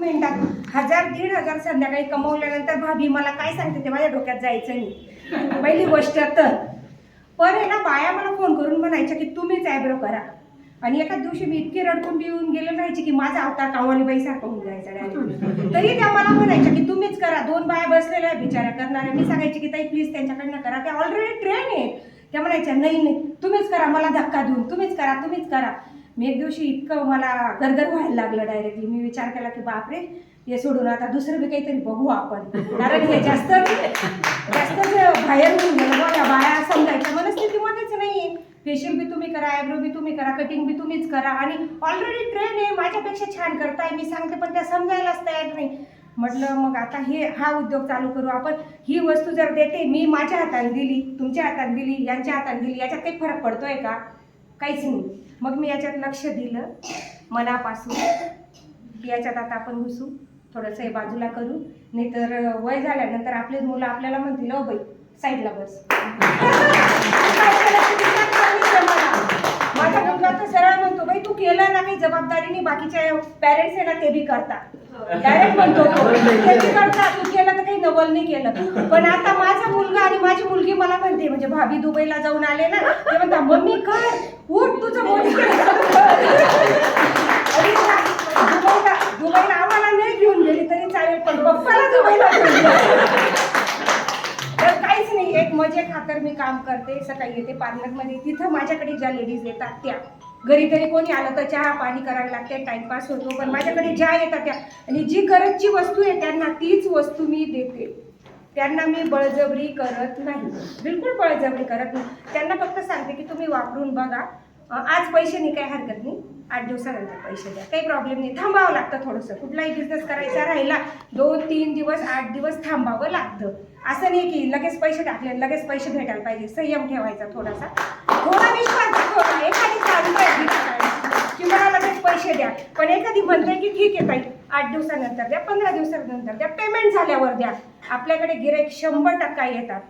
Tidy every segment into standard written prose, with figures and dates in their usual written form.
मिनिटात 1000-1500 संध्याकाळी कमवल्यानंतर भाभी मला काय सांगते ते माझ्या डोक्यात जायचं नाही. पहिली गोष्ट तर पण आहे ना, बाया मला फोन करून म्हणायच्या की तुम्हीच आयब्रो करा. आणि एका दिवशी मी इतकी रडकून येऊन गेले राहायची की माझा अवतार कावली बाईसारखा होऊन जायचा डायरेक्ट. तरी त्या मला म्हणायच्या की तुम्हीच करा. 2 बाया बसलेल्या आहे बिचाऱ्या करणाऱ्या. मी सांगायची की ताई प्लीज त्यांच्याकडनं करा, त्या ऑलरेडी ट्रेन आहेत. त्या म्हणायच्या नाही नाही तुम्हीच करा, मला धक्का देऊन तुम्हीच करा तुम्हीच करा. मी एक दिवशी इतकं मला गरगर व्हायला लागलं डायरेक्टली. मी विचार केला की बापरे हे सोडून आता दुसरं बी काहीतरी बघू आपण, कारण हे जास्तच बाहेर होऊन गेलं. बघा बाया समजायच्या मनस्थितीमध्येच नाही. फेशियल बी तुम्ही करा, आयब्रो बी तुम्ही करा, कटिंग बी तुम्हीच करा आणि ऑलरेडी ट्रेन आहे, माझ्यापेक्षा छान करताय. मी सांगते पण त्या समजायलाच तयार नाही. म्हटलं मग आता हा उद्योग चालू करू आपण. ही वस्तू जर देते मी माझ्या हाताने दिली, तुमच्या हाताने दिली, यांच्या हाताने दिली, याच्यात काही फरक पडतोय का? काहीच नाही. मग मी याच्यात लक्ष दिलं मनापासून की याच्यात आता आपण घुसू, थोडंसं हे बाजूला करू, नाहीतर वय झाल्यानंतर आपले मुलं आपल्याला म्हणतील ओ बाई साईडला बस. माझा मुलगा तर सरळ म्हणतो बाई तू केलं ना काही जबाबदारीने, बाकीच्या पॅरेंट्स आहे ना ते बी करतात. डायरेक्ट म्हणतो ते बी करतात, तू केलं तर काही नवल नाही केलं. पण आता माझा मुलगा आणि माझी मुलगी मला म्हणते, म्हणजे भाभी दुबईला जाऊन आले ना, ते म्हणतात मम्मी कर उठ तुझं मोठी दुबईला आम्हाला नाही घेऊन गेली तरी चालेल पण पप्पाला दुबईला तर काहीच नाही. एक मजे खातर मी काम करते. सकाळी येते पार्लरमध्ये, तिथं माझ्याकडे ज्या लेडीज येतात त्या, घरी तरी कोणी आलं तर चहा पाणी करायला लागते, टाइमपास होतो, पण माझ्याकडे ज्या येतात त्या आणि जी गरजची वस्तू आहे त्यांना तीच वस्तू मी देते. त्यांना मी बळजबरी करत नाही, बिलकुल बळजबरी करत नाही. त्यांना फक्त सांगते की तुम्ही वापरून बघा, आज पैसे नाही काही हरकत नाही, 8 दिवसानंतर पैसे द्या, काही प्रॉब्लेम नाही. थांबावं लागतं थोडंसं, कुठलाही बिझनेस करायचा राहिला 2-3 दिवस 8 दिवस थांबावं लागतं. असं नाही की लगेच पैसे टाकले लगेच पैसे भेटायला पाहिजे. संयम ठेवायचा थोडासा, थोडा विश्वास दाखवला. एखादी चालू आहे की मला लगेच पैसे द्या, पण एखादी म्हणते की ठीक आहे ताई 8 दिवसानंतर द्या, 15 दिवसानंतर द्या, पेमेंट झाल्यावर द्या. आपल्याकडे गिराईक 100% येतात,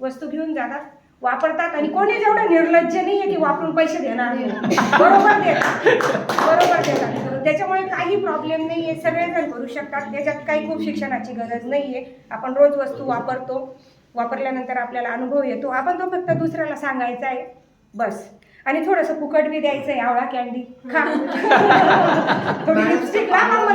वस्तू घेऊन जातात, वापरतात आणि कोणी जेवढं निर्लज्ज नाही आहे की वापरून पैसे देणार नाही. बरोबर देतात. त्याच्यामुळे काही प्रॉब्लेम नाही आहे, सगळेजण करू शकतात. त्याच्यात काही खूप शिक्षणाची गरज नाही आहे. आपण रोज वस्तू वापरतो, वापरल्यानंतर आपल्याला अनुभव येतो, आपण तो फक्त दुसऱ्याला सांगायचा आहे बस. आणि थोडंसं फुकट बी द्यायचं आहे, आवळा कॅन्डी खा, थोडी लिपस्टिक लावा.